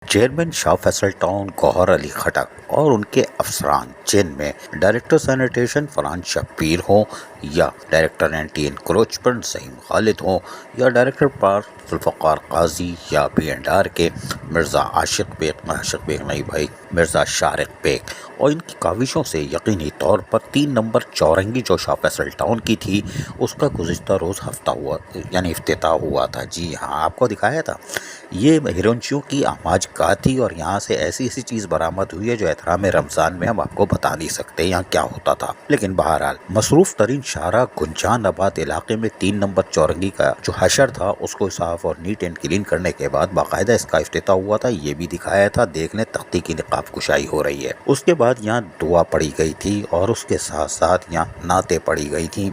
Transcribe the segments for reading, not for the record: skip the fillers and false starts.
Chairman Shah Faisal town Gauhar Ali खटक और उनके अफसरान चीन में डायरेक्टर सैनिटेशन फरहान शब्बीर हों या director anti encroachment Saim Khalid हों या डायरेक्टर पार जुल्फ़िकार काजी या B&R के मिर्ज़ा आशिक बेग नहीं भाई मिर्ज़ा शारिक बेग और इनकी काविशों से यकीनी तौर पर 3 नंबर चौरंगी जो शाह फैसल टाउन की थी उसका गुज़िश्ता रोज़ हफ्ता हुआ यानी इफ्तिताह हुआ था। जी हाँ, आपको दिखाया था। ये हिरोंचियों की आमाज गाह थी और यहाँ से ऐसी चीज़ बरामद हुई है जो एहतराम रमज़ान में हम आपको बता नहीं सकते यहाँ क्या होता था। लेकिन बहरहाल मसरूफ़ तरीन शाहरा गुंजानाबाद इलाके में 3 नंबर चौरंगी का जो हशर था उसको साफ और नीट एंड क्लीन करने के बाद बाकायदा इसका इफ्तिताह हुआ था। ये भी दिखाया था, देखने तख्ती की निकाब कुशाई हो रही है। उसके बाद यहाँ दुआ पढ़ी गई थी और उसके साथ साथ यहाँ नाते पढ़ी गई थी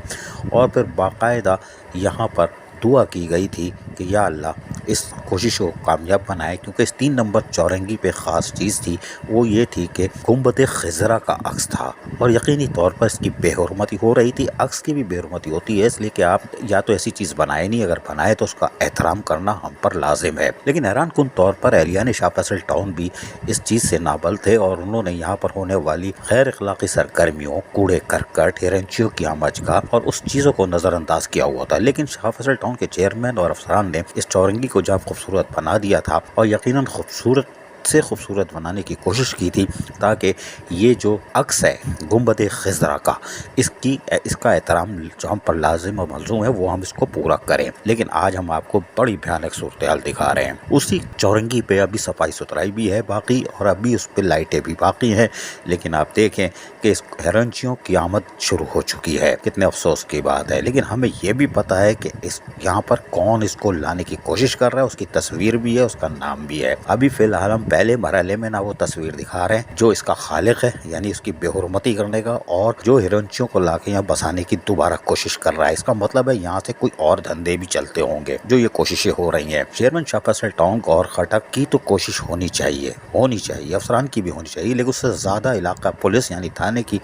और फिर बाकायदा यहाँ पर दुआ की गई थी कि या अल्लाह इस कोशिश को कामयाब बनाए, क्योंकि इस 3 नंबर चौरंगी पे ख़ास चीज़ थी वो ये थी कि गुंबद खिज़रा का अक्स था और यकीनी तौर पर इसकी बेहुरमती हो रही थी। अक्स की भी बेहुरमती होती है, इसलिए कि आप या तो ऐसी चीज़ बनाए नहीं, अगर बनाए तो उसका एहतराम करना हम पर लाजिम है। लेकिन हैरान कुन तौर पर एहलियान शाह फैसल टाउन भी इस चीज़ से नाबल थे और उन्होंने यहाँ पर होने वाली गैर अखलाकी सरगर्मियों, कूड़े करकट, हिरंचियों की आमजगाह और उस चीज़ों को नज़रअंदाज किया हुआ था। लेकिन शाह फैसल टाउन के चेयरमैन और अफसरान ने इस चौरंगी को जब खूबसूरत बना दिया था और यकीनन खूबसूरत से खूबसूरत बनाने की कोशिश की थी ताकि ये जो अक्स है गुंबद खिज़रा का इसका एहतराम जो हम पर लाजिम और मलज़ूम है वो हम इसको पूरा करें। लेकिन आज हम आपको बड़ी भयानक सूरत हाल दिखा रहे हैं। उसी चौरंगी पे अभी सफाई सुथराई भी है बाकी और अभी उस पर लाइटें भी बाकी हैं, लेकिन आप देखें कि इस हिरंचियों की आमद शुरू हो चुकी है। कितने अफसोस की बात है। लेकिन हमें ये भी पता है कि इस यहाँ पर कौन इसको लाने की कोशिश कर रहा है, उसकी तस्वीर भी है, उसका नाम भी है। अभी फिलहाल हम पहले मरहले में ना वो तस्वीर दिखा रहे हैं जो इसका खालिक है, यानी इसकी बेहुरमती करने का, और जो हिरंचियों को लाके यहाँ बसाने की दोबारा कोशिश कर रहा है। इसका मतलब है यहाँ से कोई और धंधे भी चलते होंगे जो ये कोशिशें हो रही हैं। चेयरमैन शाह फैसल टाउन और खटक की तो कोशिश होनी चाहिए, अफसरान की भी होनी चाहिए, लेकिन उससे ज़्यादा इलाका पुलिस यानी थाने की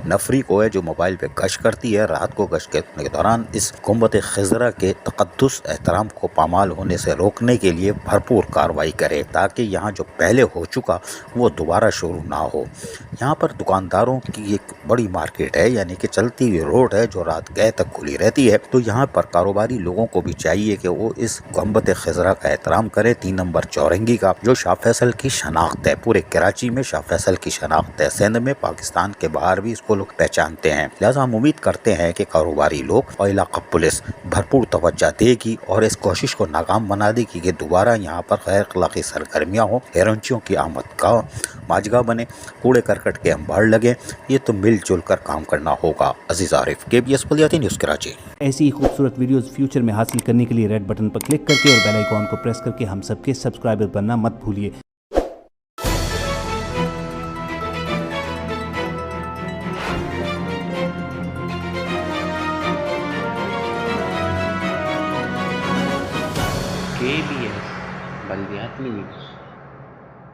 नफरी को है जो मोबाइल पे गश्त करती है। रात को गश्त करने के दौरान इस गुंबद खिज़रा के तक़द्दुस एहतराम को पामाल होने से रोकने के लिए भरपूर कार्रवाई करे ताकि यहाँ जो पहले हो चुका वो दोबारा शुरू ना हो। यहाँ पर दुकानदारों की एक बड़ी मार्केट है, यानी कि चलती हुई रोड है जो रात गए तक खुली रहती है। तो यहाँ पर कारोबारी लोगों को भी चाहिए कि वो इस गुंबद खिज़रा का एहतराम करे, 3 नंबर चौरंगी का जो शाह फैसल की शनाख्त है। पूरे कराची में शाह फैसल की शनाख्त है, सिंध में, पाकिस्तान के बाहर भी इसको लोग पहचानते हैं। लिहाजा हम उम्मीद करते हैं कि कारोबारी लोग और इलाका पुलिस भरपूर तवज्जो देगी और इस कोशिश को नाकाम बना देगी कि दोबारा यहाँ पर गैर अखलाकी सरगर्मियाँ हो, हिरंचियों की आमद का माजगा बने, कूड़े करकट के अंबार लगे। ये तो मिलजुल कर काम करना होगा। अजीज आरिफ, KBS बलियाती न्यूज़ कराची। ऐसी ही खूबसूरत वीडियोस फ्यूचर में हासिल करने के लिए रेड बटन पर क्लिक करके और बेल आइकॉन को प्रेस करके हम सबके सब्सक्राइबर बनना मत भूलिए। KBS बलियाती न्यूज़।